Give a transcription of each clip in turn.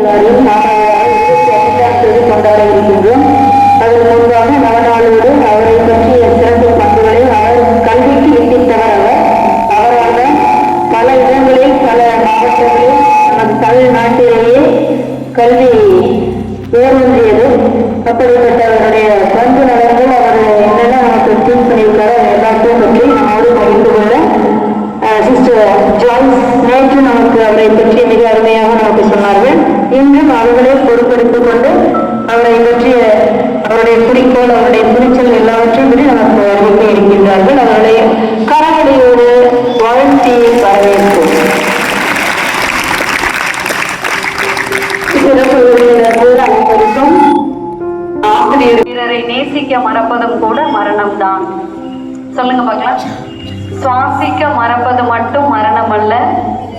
விழாவையும் மாணவராக 25ஆம் தேதி கொண்டாட இருக்கின்றோம். அதன் முன்பாக நவநாளோடு அவரை பற்றிய சிறப்பு பண்புகளை அவர் கல்விக்கு வித்திட்டவர். அவராக பல இடங்களில் பல மாவட்டங்களில் நம் தமிழ்நாட்டிலேயே கல்வி உயர்ந்தியது. அப்படிப்பட்டவருடைய பண்பு நலன்கள் அவர்கள் என்னென்ன நமக்கு டீம் பண்ணியிருக்காரோ எல்லாத்தையும் பற்றி நம்மோடு பகிர்ந்து கொள்ள சிஸ்டர் ஜாய்ஸ் நேற்று நமக்கு அவரை பற்றி மிக அருமையாக நமக்கு சொன்னார்கள். இன்றும் அவர்களே பொறுப்பெடுத்துக் கொண்டு அவரை பற்றிய அவருடைய குறிக்கோள் அவருடைய துணிச்சல் எல்லாவற்றையும் பற்றி நமக்கு அறிவிக்க இருக்கின்றார்கள். அவருடைய கரவழியோடு வாழ்த்தி வரவேற்போம். சிறப்பு விருந்தினர்கள் அனைவருக்கும் ஆசிரியர் பிறரை நேசிக்க மறப்பதும் கூட மரணம் தான். சொல்லுங்க பார்க்கலாம். சுவாசிக்க மறப்பது மட்டும் மரணம் அல்ல,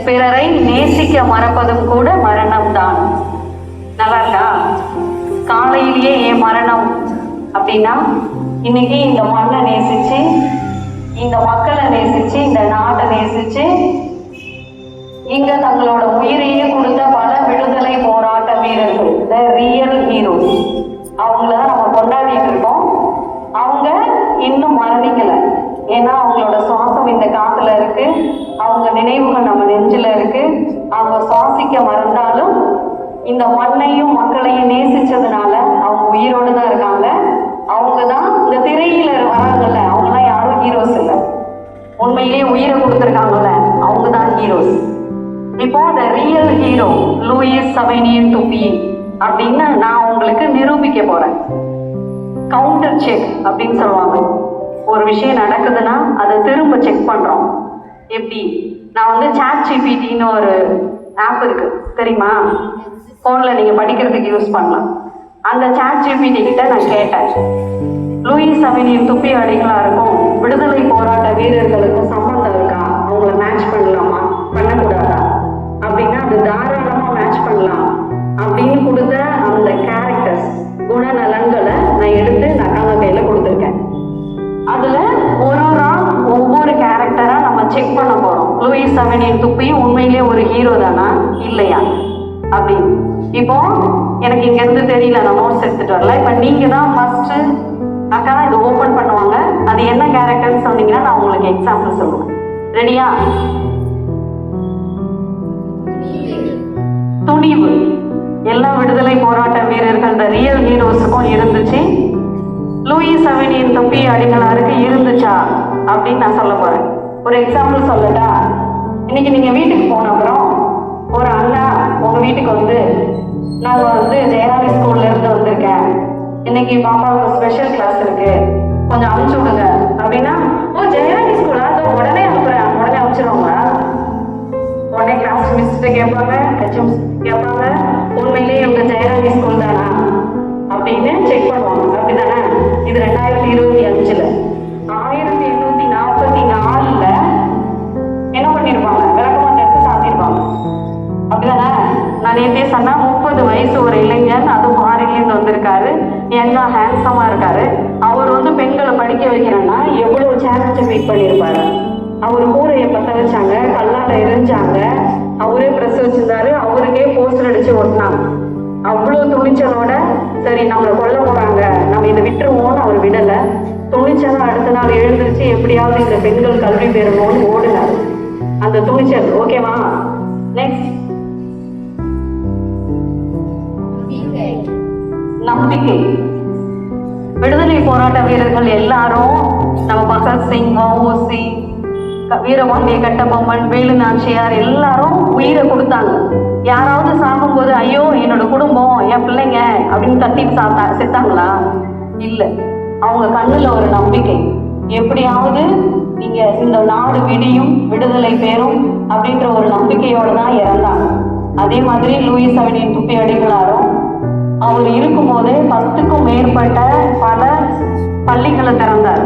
பிறரை நேசிக்க மறப்பதும் கூட மரணம் தான். நல்லா இருக்கா? காலையிலேயே ஏன் மரணம் அப்படின்னா, இன்னைக்கு இந்த மண்ணை நேசிச்சு, இந்த மக்களை நேசிச்சு, இந்த நாட்டை நேசிச்சு, இங்க தங்களோட உயிரையே கொடுத்த பல விடுதலை போராட்ட வீரர்கள், த ரியல் ஹீரோஸ், அவங்களதான் நம்ம கொண்டாடிட்டு இருக்கோம். அவங்க இன்னும் மரணிக்கல. ஏன்னா அவங்களோட சுவாசம் இந்த காத்துல இருக்கு, அவங்க நினைவுகள் நம்ம நெஞ்சில இருக்கு. அவங்க சுவாசிக்க மறந்தாலும் இந்த மண்ணையும் மக்களையும் நேசிச்சதுனால அவங்க உயிரோடு தான் இருக்காங்க. அவங்க தான் இந்த திரையில வராங்கல்ல, அவங்களாம் யாரும் ஹீரோஸ் இல்லை, உண்மையிலேயே உயிரை கொடுத்துருக்காங்கல்ல, அவங்க தான் ஹீரோஸ். இப்போ த ரியல் ஹீரோ லூயிஸ் சவேனியன் துப்பி அப்படின்னு நான் உங்களுக்கு நிரூபிக்க போறேன். கவுண்டர் செக் அப்படின்னு சொல்லுவாங்க. ஒரு விஷயம் நடக்குதுன்னா அதை திரும்ப செக் பண்றோம். எப்படி? நான் வந்து ChatGPTன்னு ஒரு ஆப் இருக்கு தெரியுமா? போன்ல நீங்க படிக்கிறதுக்கு யூஸ் பண்ணலாம். அந்த ChatGPT கிட்ட நான் கேட்டேன், லூயிஸ் சவேனியன் துப்பி அடிகளாருக்கும் விடுதலை போராட்ட வீரர்களுக்கும் சம்பந்தம் இருக்கா? அவங்கள மேட்ச் பண்ணலாமா, பண்ணக்கூடாதா அப்படின்னா அது தாராளமா மேட்ச் பண்ணலாம் அப்படின்னு கொடுத்த அந்த கேரக்டர்ஸ் குணநலன்களை நான் எடுத்து நக்காங்க கையில கொடுத்துருக்கேன். அதுல ஒவ்வொரு கேரக்டரா நம்ம செக் பண்ண போறோம். லூயிஸ் சவேனியன் துப்பியும் உண்மையிலேயே ஒரு ஹீரோ தானா இல்லையா அப்படின்னு. இப்போ எனக்கு இங்க இருந்து தெரியல, நான் நோட்ஸ் எடுத்துட்டு வரல. இப்ப நீங்க தான் ஃபர்ஸ்ட் அக்கா இது ஓபன் பண்ணுவாங்க. அது என்ன கேரக்டர்னு சொன்னீங்கன்னா நான் உங்களுக்கு எக்ஸாம்பிள் சொல்லுவேன். ரெடியா? துணிவு எல்லா விடுதலை போராட்ட வீரர்கள் ரியல் ஹீரோஸுக்கும் இருந்துச்சு. லூயிஸ் சவேனியன் துப்பி அடிகளாருக்கு இருந்துச்சா அப்படின்னு நான் சொல்ல போறேன். ஒரு எக்ஸாம்பிள் சொல்லட்டா? இன்னைக்கு நீங்க வீட்டுக்கு போன அப்புறம் ஒரு அண்ணா உங்க வீட்டுக்கு வந்து, நாங்க வந்து ஜெயராணி ஸ்கூல்ல இருந்து வந்திருக்கேன், இன்னைக்கு பாப்பாவுக்கு ஸ்பெஷல் கிளாஸ் இருக்கு, கொஞ்சம் அனுப்பிச்சு விடுங்க அப்படின்னா, ஓ ஜெயராணி ஸ்கூலா, அதோ உடனே அனுப்புறேன், உடனே அனுப்பிச்சிருவாங்க. உடனே கிளாஸ் மிஸ்ட்டு கேட்பாங்க, ஹெச்எம் கேட்பாங்க, உண்மையிலேயே இவங்க ஜெயராணி ஸ்கூல் தானா அப்படின்னு செக் பண்ணுவாங்க. அப்படிதானே? இது 2025. 1844 என்ன பண்ணிருப்பாங்க? விளக்கமாத்த எடுத்து சாத்திருப்பாங்க. அப்படிதானே? நான் நேற்றே சொன்னா 30 வயசு ஒரு இளைஞன், அது மாறிலிருந்து வந்திருக்காரு, யங்கா ஹேண்ட்ஸமா இருக்காரு. அவர் வந்து பெண்களை படிக்க வைக்கிறேன்னா எவ்வளவு சேலஞ்சை மீட் பண்ணியிருப்பாரு. அவர் கூரையை பற்ற வச்சாங்க, கல்லால எரிஞ்சாங்க, அவரே பிரஸ் வச்சிருந்தாரு, அவருக்கே போஸ்டர் அடிச்சு ஓட்டினாங்க. அவ்வளவு துணிச்சலோட சரி நம்மளை கொல்ல போறாங்க, நம்ம இதை விட்டுருவோம்னு அவர் விடல. துணிச்சலா அடுத்த நாள் எழுந்திருச்சு எப்படியாவது இந்த பெண்கள் கல்வி பெறணும்னு ஓடினார். அந்த துணிச்சல் ஓகேவா? நெக்ஸ்ட் நம்பிக்கை. விடுதலை போராட்ட வீரர்கள் எல்லாரும் நம்ம பகத்சிங், வஉசி, வீரபாண்டிய கட்டபொம்மன், வேலு நாச்சியார் எல்லாரும் உயிரை கொடுத்தாங்க. யாராவது சாகும்போது ஐயோ என்னோட குடும்பம், என் பிள்ளைங்க அப்படின்னு கத்தி செத்தாங்களா? இல்ல. அவங்க கண்ணுல ஒரு நம்பிக்கை, எப்படியாவது நீங்க இந்த நாடு விடியும், விடுதலை பெறும் அப்படின்ற ஒரு நம்பிக்கையோட தான் இறந்தாங்க. அதே மாதிரி லூயிஸ் சவேனியன் துப்பி அடிகளாரும் அவர் இருக்கும் போதே 10க்கும் மேற்பட்ட பல பள்ளிகளை திறந்தார்.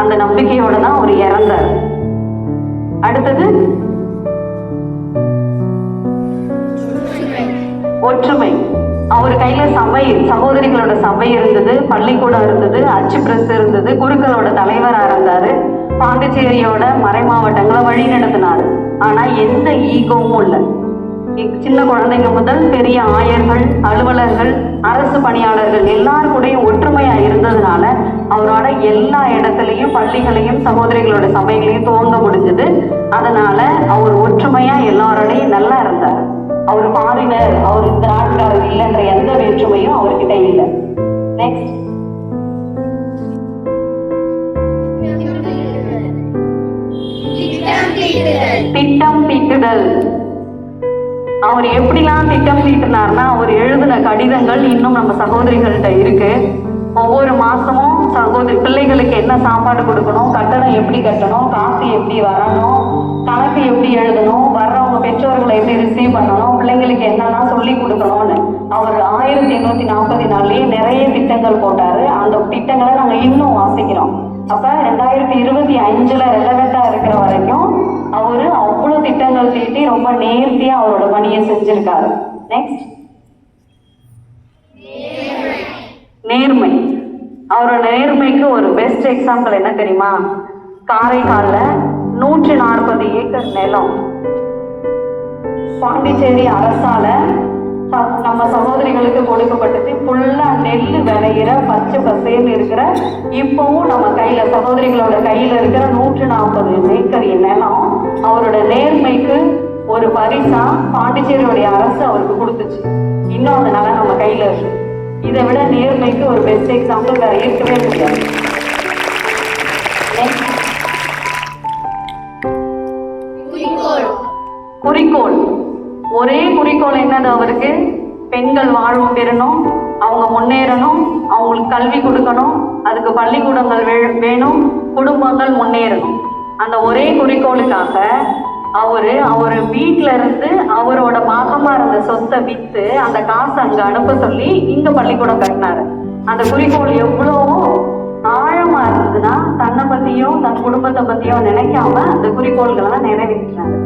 அந்த நம்பிக்கையோட தான் அவர் இறந்தார். அடுத்தது ஒற்றுமை. அவர் கையில சபை, சகோதரிகளோட சபை இருந்தது, பள்ளிக்கூடம் இருந்தது, அச்சு பிரஸ் இருந்தது, குருக்களோட தலைவரா இருந்தாரு, பாண்டிச்சேரியோட மறை மாவட்டங்களை வழி நடத்தினாரு. ஆனா எந்த ஈகோவும் இல்லை. சின்ன குழந்தைங்க முதல் பெரிய ஆயர்கள், அலுவலர்கள், அரசு பணியாளர்கள் எல்லாருக்கூடையும் ஒற்றுமையா இருந்ததுனால அவரோட எல்லா இடத்துலையும் பள்ளிகளையும் சகோதரிகளோட சபைகளையும் துவங்க முடிஞ்சது. அதனால அவர் ஒற்றுமையா எல்லாரோடையும் நல்லா இருந்தார். அவர் பாரினர், அவர் இந்த நாட்டுக்காரர் இல்லைன்ற எந்த வேற்றுமையும் அவர்கிட்ட இல்லை. நெக்ஸ்ட், திட்டம் தீட்டுதல். அவர் எப்படிலாம் திட்டம் தீட்டினார்னா, அவர் எழுதின கடிதங்கள் இன்னும் நம்ம சகோதரிகள்கிட்ட இருக்கு. ஒவ்வொரு மாசமும் பிள்ளைகளுக்கு என்ன சாப்பாடு கொடுக்கணும், கட்டணம் எப்படி கட்டணும், காசு எப்படி வரணும், கணக்கு எப்படி எழுதணும், வர்றவங்க பெற்றோர்களை எப்படி ரிசீவ் பண்ணணும், பிள்ளைங்களுக்கு என்னெல்லாம் சொல்லி கொடுக்கணும்னு அவர் 1844 நிறைய திட்டங்கள் போட்டாரு. அந்த திட்டங்களை நாங்க இன்னும் வாசிக்கிறோம். அப்ப 2025 ரெலவெண்டா இருக்கிற வரைக்கும் அவரு அவ்வளவு திட்டங்கள் தீட்டி ரொம்ப நேர்த்தியா அவரோட பணியை செஞ்சிருக்காரு. நெக்ஸ்ட், நேர்மை. அவரோட நேர்மைக்கு ஒரு பெஸ்ட் எக்ஸாம்பிள் என்ன தெரியுமா? காரைக்கால்ல 140 ஏக்கர் நிலம் பாண்டிச்சேரி அரசால நம்ம சகோதரிகளுக்கு கொடுக்கப்பட்டது. ஃபுல்லா நெல் விளையிற பச்சை பசேன்னு இருக்கிற, இப்பவும் நம்ம கையில சகோதரிகளோட கையில இருக்கிற 140 ஏக்கர் நிலம் அவரோட நேர்மைக்கு ஒரு பரிசா பாண்டிச்சேரியோடைய அரசு அவருக்கு கொடுத்துச்சு. இன்னும் அந்த நிலம் நம்ம கையில இருக்கு. இதை விட நேர்மைக்கு ஒரு பெஸ்ட் எக்ஸாம்பிள் வேற இருக்கவே முடியாது. குறிக்கோள், ஒரே குறிக்கோள் என்னது அவருக்கு? பெண்கள் வாழ்வு பெறணும், அவங்க முன்னேறணும், அவங்களுக்கு கல்வி கொடுக்கணும், அதுக்கு பள்ளிக்கூடங்கள் வேணும், குடும்பங்கள் முன்னேறணும். அந்த ஒரே குறிக்கோளுக்காக அவரு வீட்டுல இருந்து அவரோட பாகமா இருந்த சொத்தை வித்து அந்த காசு அங்க அனுப்ப சொல்லி இங்க பள்ளிக்கூடம் கட்டினாரு. அந்த குறிக்கோள் எவ்வளோ ஆழமா இருந்ததுன்னா, தன்னை பத்தியும் தன் குடும்பத்தை பத்தியும் நினைக்காம அந்த குறிக்கோள்களை நிறைவேற்றினாரு.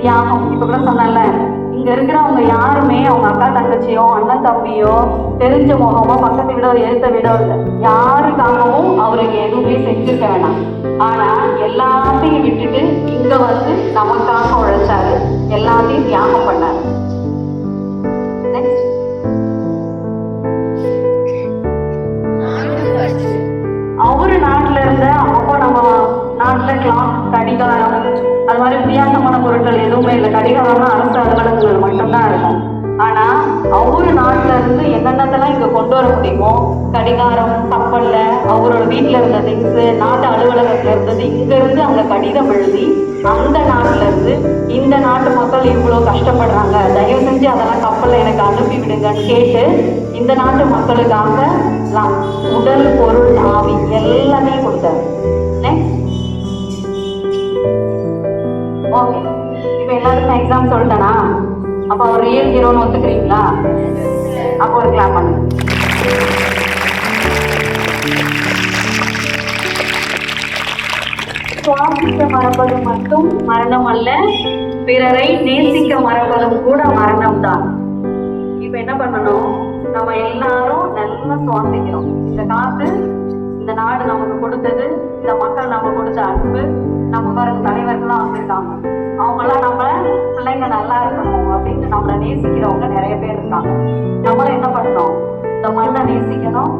தியாகம். இப்ப கூட சொன்னல, இங்க இருக்கிறவங்க யாருமே அவங்க அக்கா தங்கச்சியோ அண்ணன் தம்பியோ தெரிஞ்ச முகமோ பக்கத்து வீடோ எழுத்த வீடோ இல்லை, யாருக்காகவும் அவருக்கு எதுவுமே செஞ்சிருக்க வேணாம். ஆனா எல்லாத்தையும் விட்டுட்டு இங்க வந்து நமக்காக உழைச்சாரு, எல்லாத்தையும் தியாகம் பண்ணாரு. அவரு நாட்டுல இருந்த, அப்போ நம்ம நாட்டுல கிளாக், கடிகாரம், அது மாதிரி வித்தியாசமான பொருட்கள் எதுவுமே இல்லை. கடிகாரம்னா அரசு அலுவலகங்கள் மட்டும்தான் இருக்கும். ஆனா அவரு நாட்டுல இருந்து என்னென்னதெல்லாம் இங்க கொண்டு வர முடியுமோ, கடிகாரம், கப்பல்ல அவரோட வீட்டுல இருந்த திங்ஸ், நாட்டு அலுவலகத்துல இருந்தது, இங்க இருந்து அங்க கடிதம் எழுதி அந்த நாட்டுல இருந்து இந்த நாட்டு மக்கள் இவ்வளவு கஷ்டப்படுறாங்க, தயவு செஞ்சு அதெல்லாம் கப்பல்ல எனக்கு அனுப்பி விடுங்கன்னு கேட்டு இந்த நாட்டு மக்களுக்காக உடல், பொருள், ஆவி எல்லாமே கொடுத்தாரு. நெக்ஸ்ட், ஓகே, இப்ப எல்லாருக்கும் எக்ஸாம் சொல்லிட்டேனா? அப்ப ஒரு ரியல் ஹீரோன்னு ஒத்துக்கிறீங்களா? அப்போ ஒரு கிளாப் பண்ணுங்க. சுவாசிக்க மறப்பது மட்டும் மரணம் அல்ல, பிறரை நேசிக்க மறப்பதும் கூட மரணம் தான். இப்ப என்ன பண்ணணும்? நம்ம எல்லாரும் நல்லா சுவாசிக்கிறோம். இந்த காத்து இந்த நாடு நமக்கு கொடுத்தது, இந்த மக்கள் நம்ம கொடுத்த அன்பு. நம்ம பாருங்க, தலைவர்கள்லாம் வந்திருக்காங்க, அவங்கெல்லாம் நம்ம பிள்ளைங்க நல்லா இருக்கணும் அப்படின்னு நம்மளை நேசிக்கிறவங்க நிறைய பேர் இருக்காங்க. நம்மளும் என்ன பண்ணணும்? இந்த மண்ணை நேசிக்கணும்,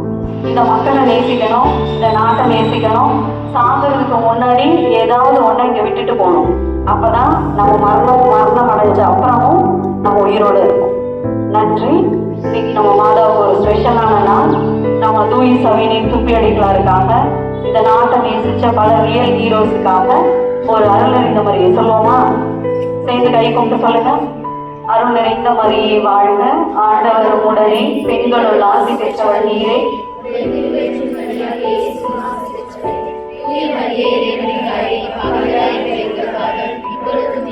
இந்த மக்களை நேசிக்கணும், இந்த நாட்டை நேசிக்கணும். சாகிறதுக்கு முன்னாடி ஏதாவது ஒன்றை இங்க விட்டுட்டு போகணும். அப்பதான் நம்ம மரணம் அடைஞ்ச அப்புறமும் நம்ம உயிரோடு இருக்கும். நன்றி. இன்னைக்கு நம்ம மாதாவுக்கு ஒரு ஸ்பெஷலான நாள். நம்ம தூய் சவினி துப்பி அடிக்கலாருக்காக, இந்த நாட்டை நேசிச்ச பல ரியல் ஹீரோஸுக்காக ஒரு அருள் நிறைந்த மரியை சொல்லுவோமா? சேர்ந்து கை கொண்டு சொல்லுங்க. அருள் நிறைந்த மரியை வாழ்க, ஆண்டவர் உடனே, பெண்களுள் ஆசி பெற்றவள் நீரே,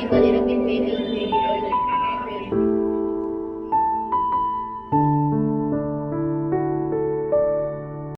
இப்பொழுது